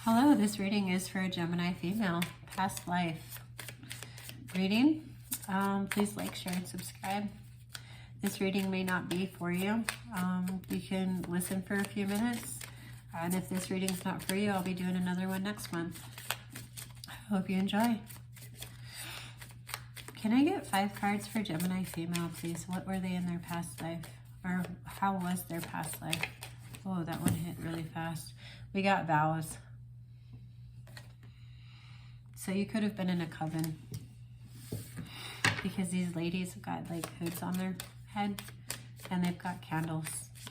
Hello, this reading is for a Gemini female, past life reading. Please like, share, and subscribe. This reading may not be for you. You can listen for a few minutes. And if this reading's not for you, I'll be doing another one next month. I hope you enjoy. Can I get 5 cards for Gemini female, please? What were they in their past life? Or how was their past life? Oh, that one hit really fast. We got vows. So you could have been in a coven, because these ladies have got like hoods on their head and they've got candles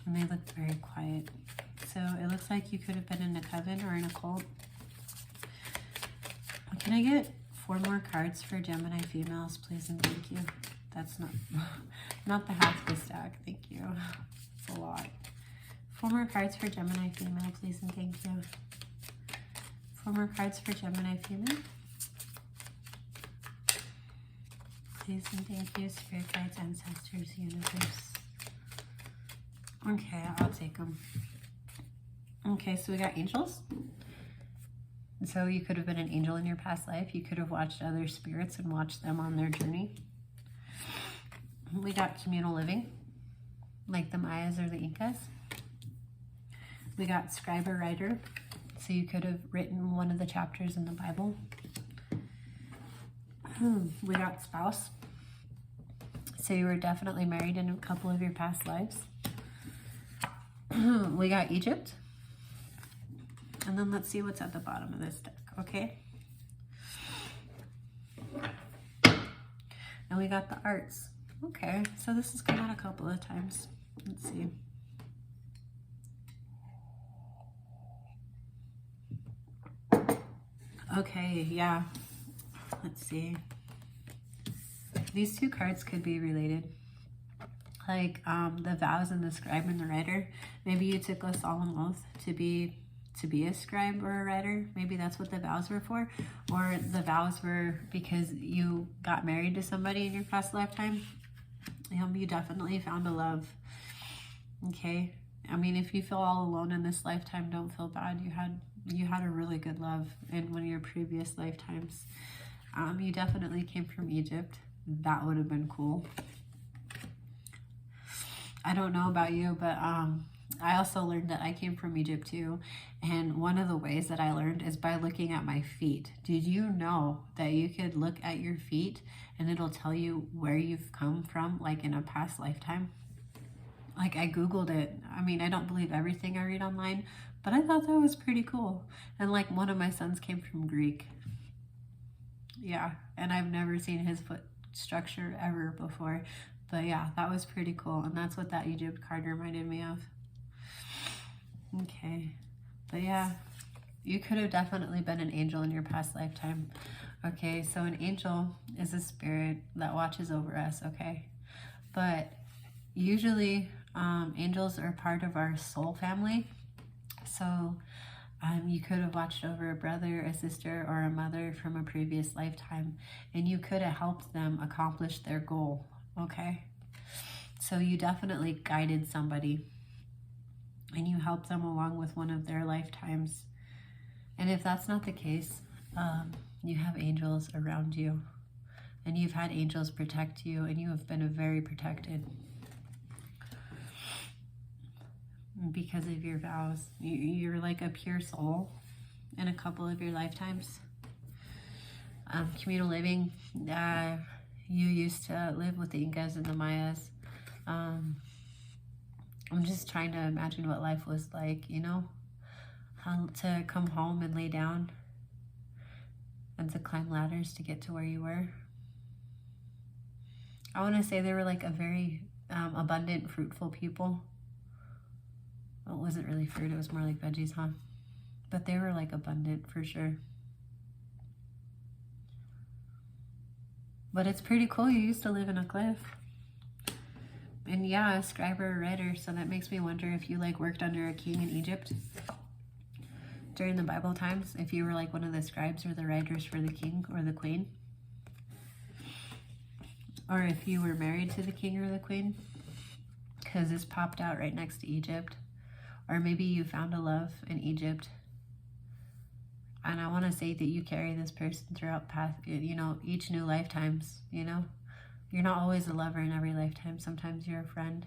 and they look very quiet. So it looks like you could have been in a coven or in a cult. Can I get 4 more cards for Gemini females, please, and thank you. That's not the half the stack. Thank you. It's a lot. 4 more cards for Gemini female, please, and thank you. 4 more cards for Gemini female. Please and thank you, spirit guides, ancestors, universe. Okay, I'll take them. Okay, so we got angels. So you could have been an angel in your past life. You could have watched other spirits and watched them on their journey. We got communal living, like the Mayas or the Incas. We got scribe or writer. So you could have written one of the chapters in the Bible. We got spouse. So you were definitely married in a couple of your past lives. We got Egypt. And then let's see what's at the bottom of this deck, okay? And we got the arts. Okay, so this has come out a couple of times. Let's see. Okay, yeah. Let's see. These 2 cards could be related. Like the vows and the scribe and the writer. Maybe you took a solemn oath to be a scribe or a writer. Maybe that's what the vows were for. Or the vows were because you got married to somebody in your past lifetime. You definitely found a love. Okay. I mean, if you feel all alone in this lifetime, don't feel bad. You had a really good love in one of your previous lifetimes. You definitely came from Egypt. That would have been cool. I don't know about you, but I also learned that I came from Egypt too. And one of the ways that I learned is by looking at my feet. Did you know that you could look at your feet and it'll tell you where you've come from, like in a past lifetime? Like, I Googled it. I mean, I don't believe everything I read online, but I thought that was pretty cool. And like, one of my sons came from Greek. Yeah, and I've never seen his foot structure ever before. But yeah, that was pretty cool. And that's what that Egypt card reminded me of. Okay, but yeah, you could have definitely been an angel in your past lifetime. Okay, so an angel is a spirit that watches over us, okay? But usually angels are part of our soul family. So you could have watched over a brother, a sister, or a mother from a previous lifetime, and you could have helped them accomplish their goal, okay? So you definitely guided somebody, and you helped them along with one of their lifetimes. And if that's not the case, you have angels around you, and you've had angels protect you, and you have been very protected because of your vows. You're like a pure soul in a couple of your lifetimes. Communal living, you used to live with the Incas and the Mayas. I'm just trying to imagine what life was like, you know, how to come home and lay down and to climb ladders to get to where you were. I want to say they were like a very abundant, fruitful people. Well, it wasn't really fruit, it was more like veggies, huh? But they were like abundant for sure. But it's pretty cool. You used to live in a cliff. And yeah, a scribe or a writer. So that makes me wonder if you like worked under a king in Egypt during the Bible times. If you were like one of the scribes or the writers for the king or the queen. Or if you were married to the king or the queen. Because this popped out right next to Egypt. Or maybe you found a love in Egypt And I want to say that you carry this person throughout each new lifetimes, You're not always a lover in every lifetime. Sometimes you're a friend.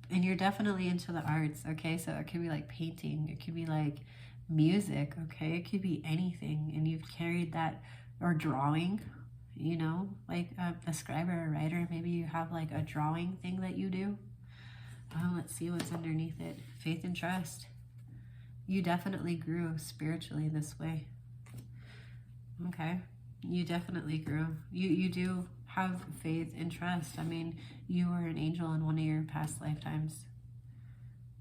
And you're definitely into the arts, okay? So it could be like painting. It could be like music, okay? It could be anything. And you've carried that, or drawing, like a scribe or a writer. Maybe you have like a drawing thing that you do. Let's see what's underneath it. Faith and trust. You definitely grew spiritually this way. Okay. You definitely grew. You do have faith and trust. I mean, you were an angel in one of your past lifetimes.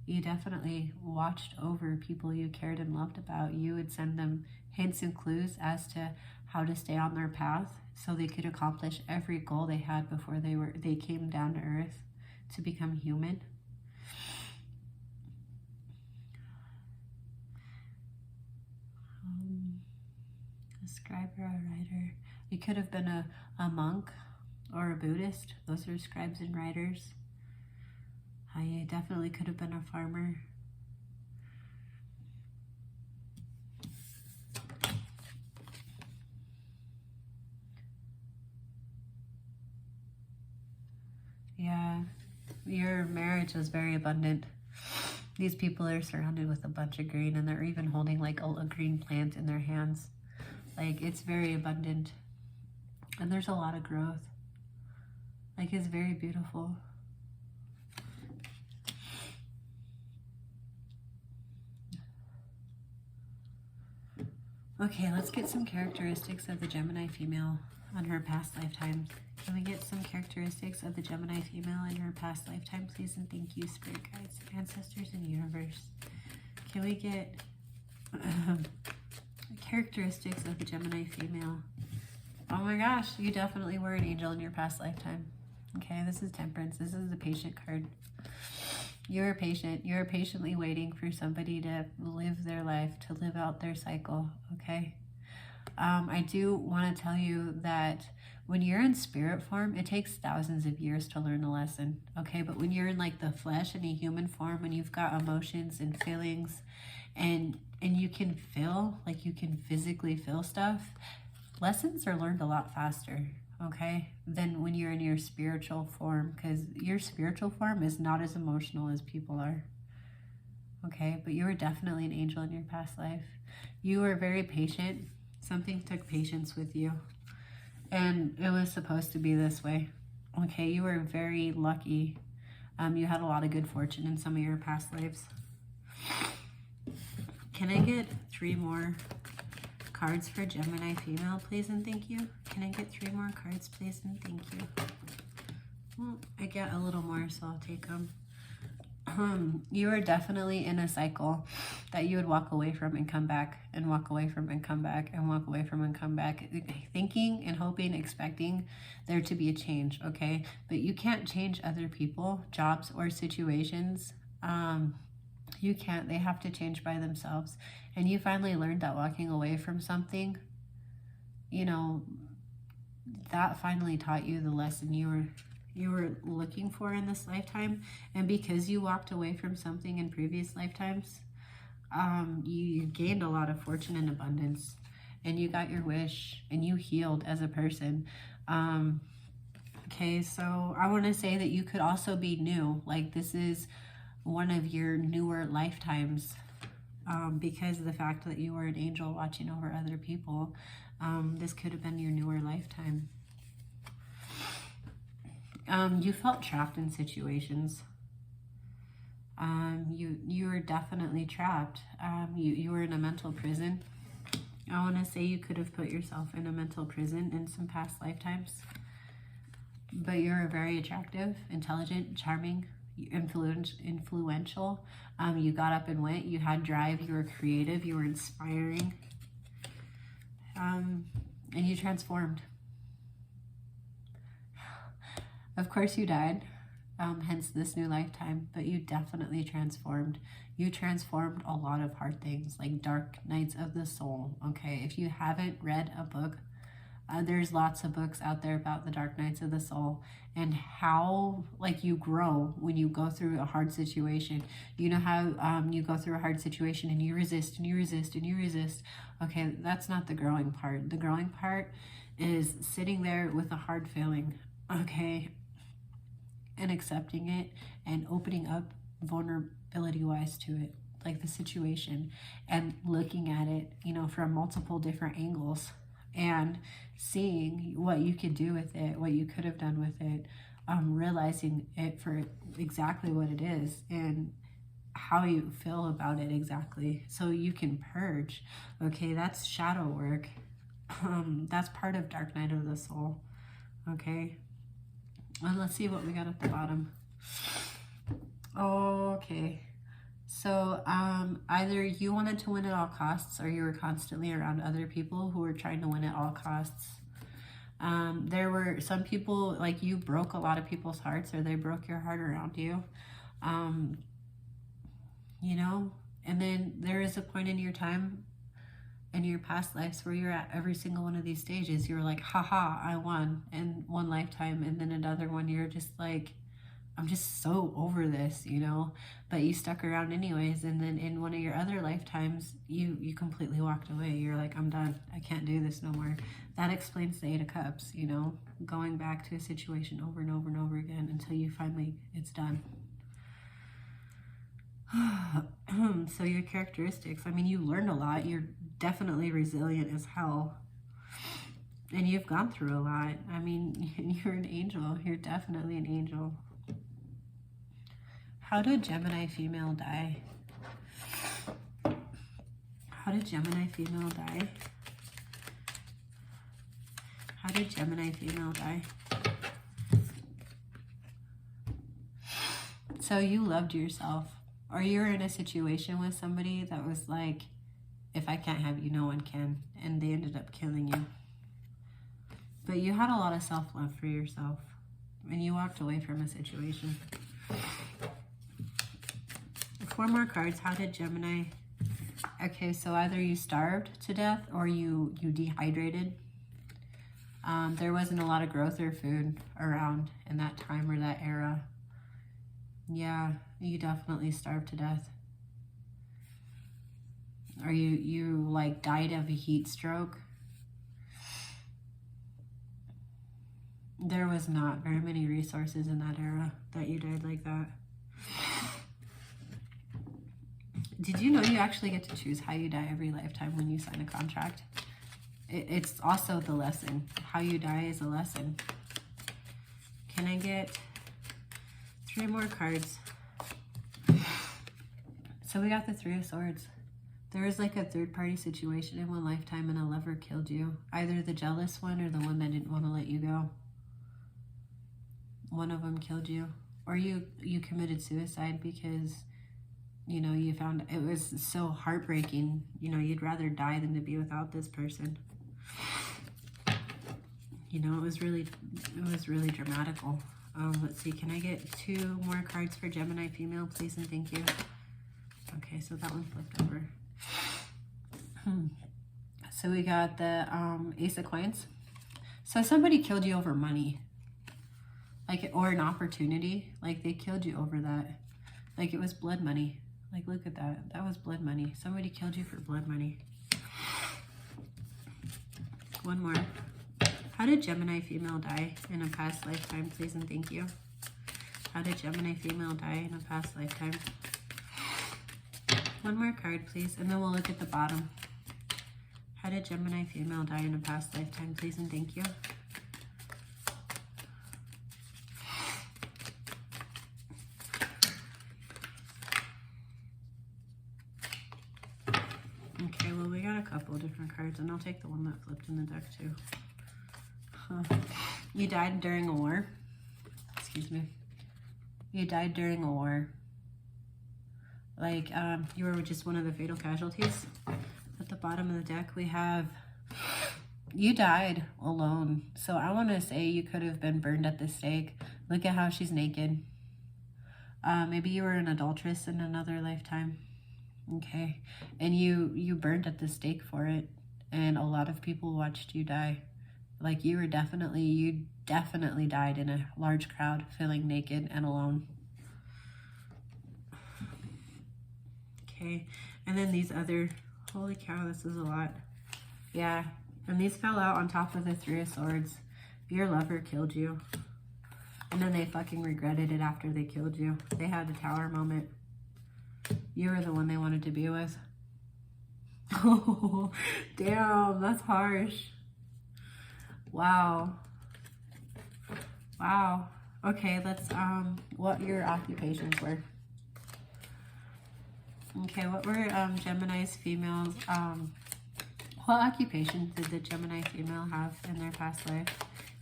You definitely watched over people you cared and loved about. You would send them hints and clues as to how to stay on their path so they could accomplish every goal they had before they came down to earth to become human. A scribe or a writer. You could have been a monk or a Buddhist. Those are scribes and writers. You definitely could have been a farmer. Yeah, your marriage was very abundant. These people are surrounded with a bunch of green, and they're even holding like a green plant in their hands. Like, it's very abundant. And there's a lot of growth. Like, it's very beautiful. Okay, let's get some characteristics of the Gemini female on her past lifetime. Can we get some characteristics of the Gemini female in her past lifetime, please? And thank you, spirit guides, ancestors, and universe. Can we get characteristics of the Gemini female? Oh my gosh, you definitely were an angel in your past lifetime. Okay, this is Temperance. This is the patient card. You're patient. You're patiently waiting for somebody to live their life, to live out their cycle, okay? I do want to tell you that when you're in spirit form, it takes thousands of years to learn a lesson, okay? But when you're in like the flesh and a human form, when you've got emotions and feelings and you can feel, like you can physically feel stuff, lessons are learned a lot faster, okay, than when you're in your spiritual form, because your spiritual form is not as emotional as people are, okay? But you were definitely an angel in your past life. You were very patient. Something took patience with you, and it was supposed to be this way, okay? You were very lucky. You had a lot of good fortune in some of your past lives. Can I get 3 more cards for Gemini female, please, and thank you? Can I get 3 more cards, please, and thank you? Well, I get a little more, so I'll take them. You are definitely in a cycle that you would walk away from and come back, and walk away from and come back, and walk away from and come back, thinking and hoping, expecting there to be a change, okay? But you can't change other people, jobs, or situations. You can't. They have to change by themselves. And you finally learned that walking away from something, that finally taught you the lesson you were looking for in this lifetime. And because you walked away from something in previous lifetimes, you gained a lot of fortune and abundance, and you got your wish, and you healed as a person. Okay, so I want to say that you could also be new. Like, this is one of your newer lifetimes, because of the fact that you were an angel watching over other people. This could have been your newer lifetime. You felt trapped in situations. You were definitely trapped. You were in a mental prison. I want to say you could have put yourself in a mental prison in some past lifetimes. But you're very attractive, intelligent, charming, influential. You got up and went. You had drive. You were creative. You were inspiring. And you transformed. Of course you died, hence this new lifetime, but you definitely transformed. You transformed a lot of hard things, like dark nights of the soul, okay? If you haven't read a book There's lots of books out there about the dark nights of the soul and how like you grow when you go through a hard situation. You know how you go through a hard situation and you resist and you resist and you resist. Okay, that's not the growing part. The growing part is sitting there with a hard feeling, okay, and accepting it and opening up vulnerability wise to it, like the situation, and looking at it, you know, from multiple different angles and seeing what you could do with it, what you could have done with it, realizing it for exactly what it is and how you feel about it exactly, so you can purge. Okay, that's shadow work. That's part of dark night of the soul. Okay, and let's see what we got at the bottom. Okay, so either you wanted to win at all costs, or you were constantly around other people who were trying to win at all costs. There were some people, like you broke a lot of people's hearts, or they broke your heart around you. You know, and then there is a point in your time, in your past lives, where you're at every single one of these stages. You're like, haha, I won in one lifetime, and then another one you're just like, I'm just so over this, you know, but you stuck around anyways. And then in one of your other lifetimes, you completely walked away. You're like, I'm done. I can't do this no more. That explains the Eight of Cups, you know, going back to a situation over and over and over again until you finally, it's done. So your characteristics, I mean, you learned a lot. You're definitely resilient as hell. And you've gone through a lot. I mean, you're an angel. You're definitely an angel. How did Gemini female die? How did Gemini female die? How did Gemini female die? So you loved yourself. Or you're in a situation with somebody that was like, if I can't have you, no one can. And they ended up killing you. But you had a lot of self-love for yourself. And you walked away from a situation. 4 more cards. How did Gemini... Okay, so either you starved to death or you dehydrated. There wasn't a lot of growth or food around in that time or that era. Yeah, you definitely starved to death. Or you like died of a heat stroke. There was not very many resources in that era that you died like that. Did you know you actually get to choose how you die every lifetime when you sign a contract? It's also the lesson. How you die is a lesson. Can I get 3 more cards? So we got the 3 of Swords. There was like a third-party situation in one lifetime and a lover killed you. Either the jealous one or the one that didn't want to let you go. One of them killed you. Or you committed suicide because, you know, you found it was so heartbreaking. You know, you'd rather die than to be without this person. You know, it was really dramatical. Let's see, can I get 2 more cards for Gemini female, please, and thank you. Okay, so that one flipped over. So we got the Ace of Coins. So somebody killed you over money, like, or an opportunity. Like they killed you over that. Like it was blood money. Like look at that. That was blood money. Somebody killed you for blood money. 1 more. How did Gemini female die in a past lifetime, please, and thank you. How did Gemini female die in a past lifetime? 1 more card, please, and then we'll look at the bottom. How did Gemini female die in a past lifetime, please, and thank you. Okay, well, we got a couple different cards, and I'll take the one that flipped in the deck, too. You died during a war. Excuse me. You died during a war. Like, you were just one of the fatal casualties. At the bottom of the deck, we have, you died alone. So I want to say you could have been burned at the stake. Look at how she's naked. Maybe you were an adulteress in another lifetime. Okay. And you burned at the stake for it. And a lot of people watched you die. Like you definitely died in a large crowd, feeling naked and alone. Okay, and then these other, holy cow, this is a lot. Yeah, and these fell out on top of the Three of Swords. Your lover killed you. And then they fucking regretted it after they killed you. They had a Tower moment. You were the one they wanted to be with. Oh, damn, that's harsh. Wow. Wow. Okay, let's, what your occupations were. Okay, what were Gemini's females, what occupation did the Gemini female have in their past life?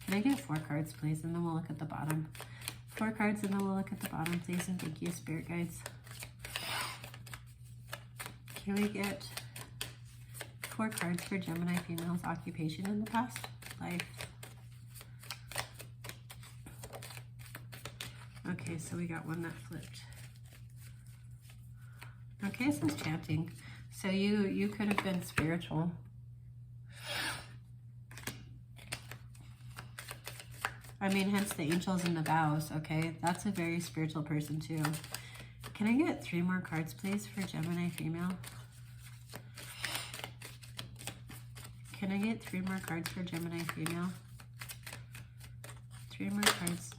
Can I get 4 cards, please? And then we'll look at the bottom. 4 cards, and then we'll look at the bottom, please. And thank you, spirit guides. Can we get 4 cards for Gemini female's occupation in the past life? Okay, so we got one that flipped. Okay, it says chanting. So you could have been spiritual. I mean, hence the angels and the vows, okay? That's a very spiritual person too. Can I get 3 more cards, please, for Gemini female? Can I get 3 more cards for Gemini female? 3 more cards.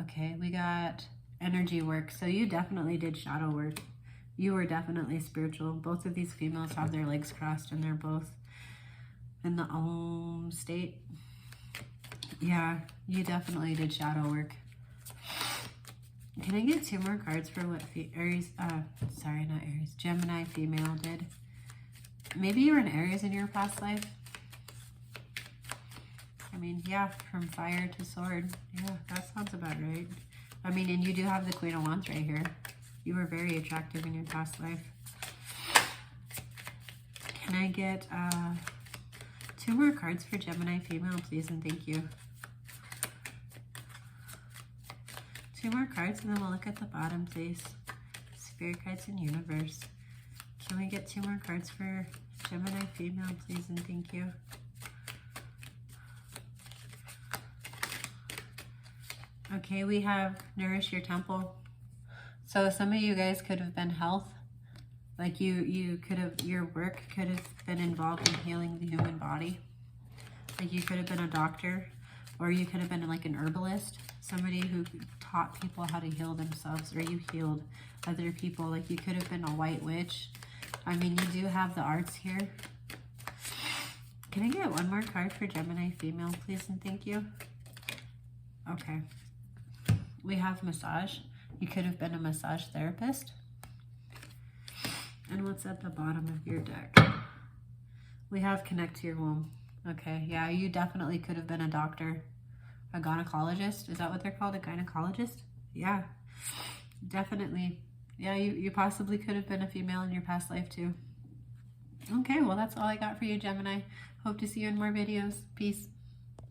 Okay, we got energy work. So you definitely did shadow work. You were definitely spiritual. Both of these females have their legs crossed and they're both in the Om state. Yeah, you definitely did shadow work. Can I get 2 more cards for what Gemini female did? Maybe you were an Aries in your past life. I mean, yeah, from fire to sword. Yeah, that sounds about right. I mean, and you do have the Queen of Wands right here. You were very attractive in your past life. Can I get 2 more cards for Gemini female, please, and thank you. 2 more cards, and then we'll look at the bottom, please. Spirit guides and universe. Can we get 2 more cards for Gemini female, please, and thank you. Okay, we have Nourish your temple. So some of you guys could have been health. Like you could have, your work could have been involved in healing the human body. Like you could have been a doctor, or you could have been like an herbalist. Somebody who taught people how to heal themselves, or you healed other people. Like you could have been a white witch. I mean, you do have the arts here. Can I get 1 more card for Gemini female, please, and thank you? Okay. We have massage. You could have been a massage therapist. And what's at the bottom of your deck? We have connect to your womb. Okay, yeah, you definitely could have been a doctor, a gynecologist. Is that what they're called, a gynecologist? Yeah, definitely. Yeah, you possibly could have been a female in your past life too. Okay, well, that's all I got for you, Gemini. Hope to see you in more videos. Peace.